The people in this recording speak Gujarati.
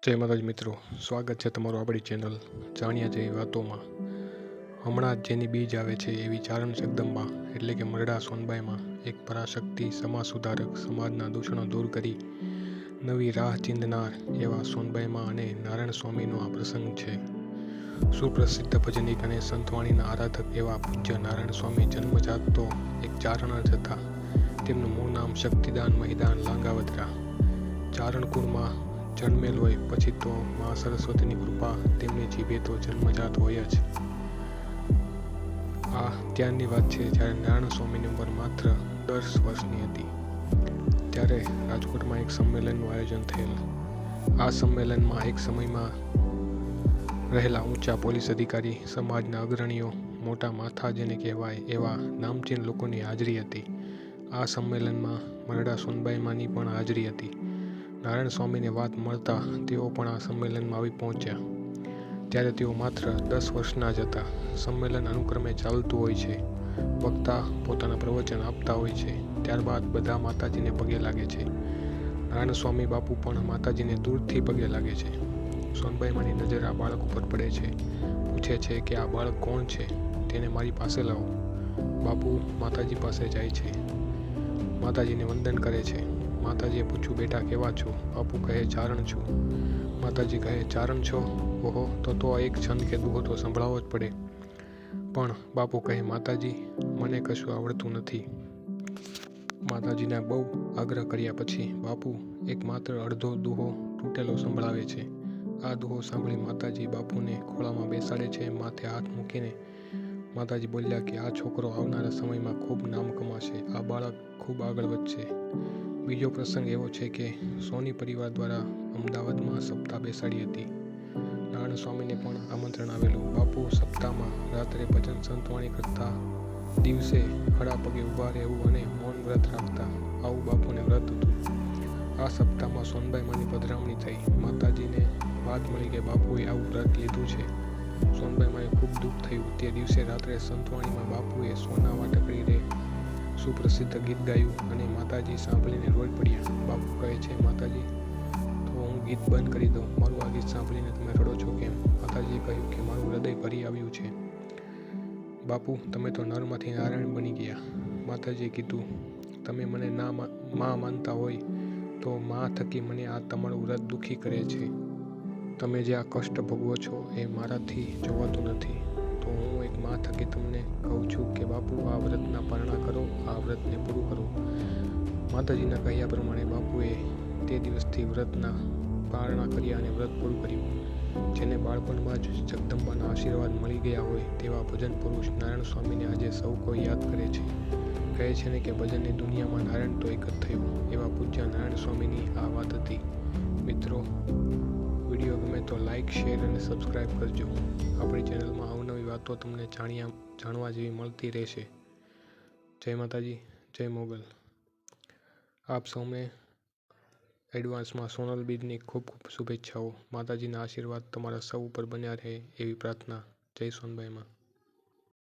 જય માતાજી મિત્રો, સ્વાગત છે તમારું આપણી ચેનલ જાણ્યા જેવી વાતોમાં. હમણાં જ જેની બીજ આવે છે એવી ચારણ જગદંબા એટલે કે મરડા સોનબાઈમાં એક પરાશક્તિ, સમાજ સુધારક, સમાજના દૂષણો દૂર કરી નવી રાહ ચીંધનાર એવા સોનબાઈમાં અને નારાયણ સ્વામીનો આ પ્રસંગ છે. સુપ્રસિદ્ધ ભજનિક અને સંતવાણીના આરાધક એવા પૂજ્ય નારાયણ સ્વામી જન્મજાત તો એક ચારણ જ હતા. તેમનું મૂળ નામ શક્તિદાન મહિદાન લાંગાવદરા. ચારણકુળમાં જન્મેલ હોય પછી તો મા સરસ્વતીની કૃપા તેમની જીભે તો જન્મજાત હોય જ. આ ત્યારની વાત છે જ્યારે નારાયણ સ્વામીની ઉંમર માત્ર 10 વર્ષની હતી. ત્યારે રાજકોટમાં એક સંમેલનનું આયોજન થયેલ. આ સંમેલનમાં એક સમયમાં રહેલા ઊંચા પોલીસ અધિકારી, સમાજના અગ્રણીઓ, મોટા માથા જેને કહેવાય એવા નામચીન લોકોની હાજરી હતી. આ સંમેલનમાં મરડા સોનબાઈમાંની પણ હાજરી હતી. નારાયણ સ્વામીને વાત મળતા તેઓ પણ આ સંમેલનમાં આવી પહોંચ્યા. ત્યારે તેઓ માત્ર 10 વર્ષના જ હતા. સંમેલન અનુક્રમે ચાલતું હોય છે. વક્તા પોતાના પ્રવચન આપતા હોય છે. ત્યારબાદ બધા માતાજીને પગે લાગે છે. નારાયણ સ્વામી બાપુ પણ માતાજીને દૂરથી પગે લાગે છે. સોનબાઈમાંની નજર આ બાળક ઉપર પડે છે. પૂછે છે કે આ બાળક કોણ છે, તેને મારી પાસે લાવો. બાપુ માતાજી પાસે જાય છે. માતાજીને વંદન કરે છે. માતાજીએ પૂછ્યું, બેટા કેવા છો? બાપુ કહે, ચારણ છું. માતાજી કહે, ચારણ છો? ઓહો, તો એક છંદ કે દુહો તો સંભળાવવો જ પડે. પણ બાપુ કહે, માતાજી મને કશું આવડતું નથી. માતાજીને બહુ આગ્રહ કર્યા પછી બાપુ એક માત્ર અડધો દુહો તૂટેલો સંભળાવે છે. આ દુહો સાંભળી માતાજી બાપુને ખોળામાં બેસાડે છે. માથે હાથ મૂકીને માતાજી બોલ્યા કે આ છોકરો આવનારા સમયમાં ખૂબ નામ કમાશે. આ બાળક ખૂબ આગળ વધશે. બીજો પ્રસંગ એવો છે કે સોની પરિવાર દ્વારા અમદાવાદમાં સપ્તાહ બેસાડી હતી. નારાયણ સ્વામીને પણ આમંત્રણ આવેલું. બાપુ સપ્તાહમાં રાત્રે ભજન સંતવાણી કરતા, દિવસે ખડા પગે ઊભા રહેવું અને મૌન વ્રત રાખતા. આવું બાપુને વ્રત હતું. આ સપ્તાહમાં સોનબાઈમાંની પધરામણી થઈ. માતાજીને વાત મળી કે બાપુએ આવું વ્રત લીધું છે. સોનબાઈમાંને ખૂબ દુઃખ થયું. તે દિવસે રાત્રે સંતવાણીમાં બાપુએ સોના વાટકડી રે સુપ્રસિદ્ધ ગીત ગાયું અને માતાજી સાંભળીને રોઈ પડ્યા. બાપુ કહે છે, માતાજી તો હું ગીત બંધ કરી દઉં. મારું આ ગીત સાંભળીને તમે રડો છો કેમ? માતાજીએ કહ્યું કે મારું હૃદય ભરી આવ્યું છે. બાપુ તમે તો નરમાંથી નારાયણ બની ગયા. માતાજીએ કીધું, તમે મને માં માનતા હોય તો માં થકી મને આ તમારું વ્રત દુઃખી કરે છે. તમે જે આ કષ્ટ ભોગવો છો એ મારાથી જોવાતું નથી. તો હું એક માં થકી તમને કહું છું કે બાપુ આ વ્રતના પારણા કરો, આ વ્રતને પૂરું કરો. માતાજીના કહ્યા પ્રમાણે બાપુએ તે દિવસથી વ્રતના પારણા કર્યા અને વ્રત પૂરું કર્યું. જેને બાળપણમાં જ જગદંબાના આશીર્વાદ મળી ગયા હોય તેવા ભજન પુરુષ નારાયણ સ્વામીને આજે સૌ કોઈ યાદ કરે છે. કહે છે ને કે ભજનની દુનિયામાં નારાયણ તો એક જ થયું. એવા પૂજ્ય નારાયણ સ્વામીની આ વાત હતી. મિત્રો, વિડીયો ગમે તો લાઇક, શેર અને સબસ્ક્રાઈબ કરજો. આપણી ચેનલમાં અવનવી વાતો તમને જાણવા જેવી મળતી રહેશે. જય માતાજી, જય મોગલ. આપ સૌને એડવાન્સમાં સોનલ બીજની ખૂબ ખૂબ શુભેચ્છાઓ. માતાજીના આશીર્વાદ તમારા સૌ ઉપર બન્યા રહે એવી પ્રાર્થના. જય સોનબાઈમાં.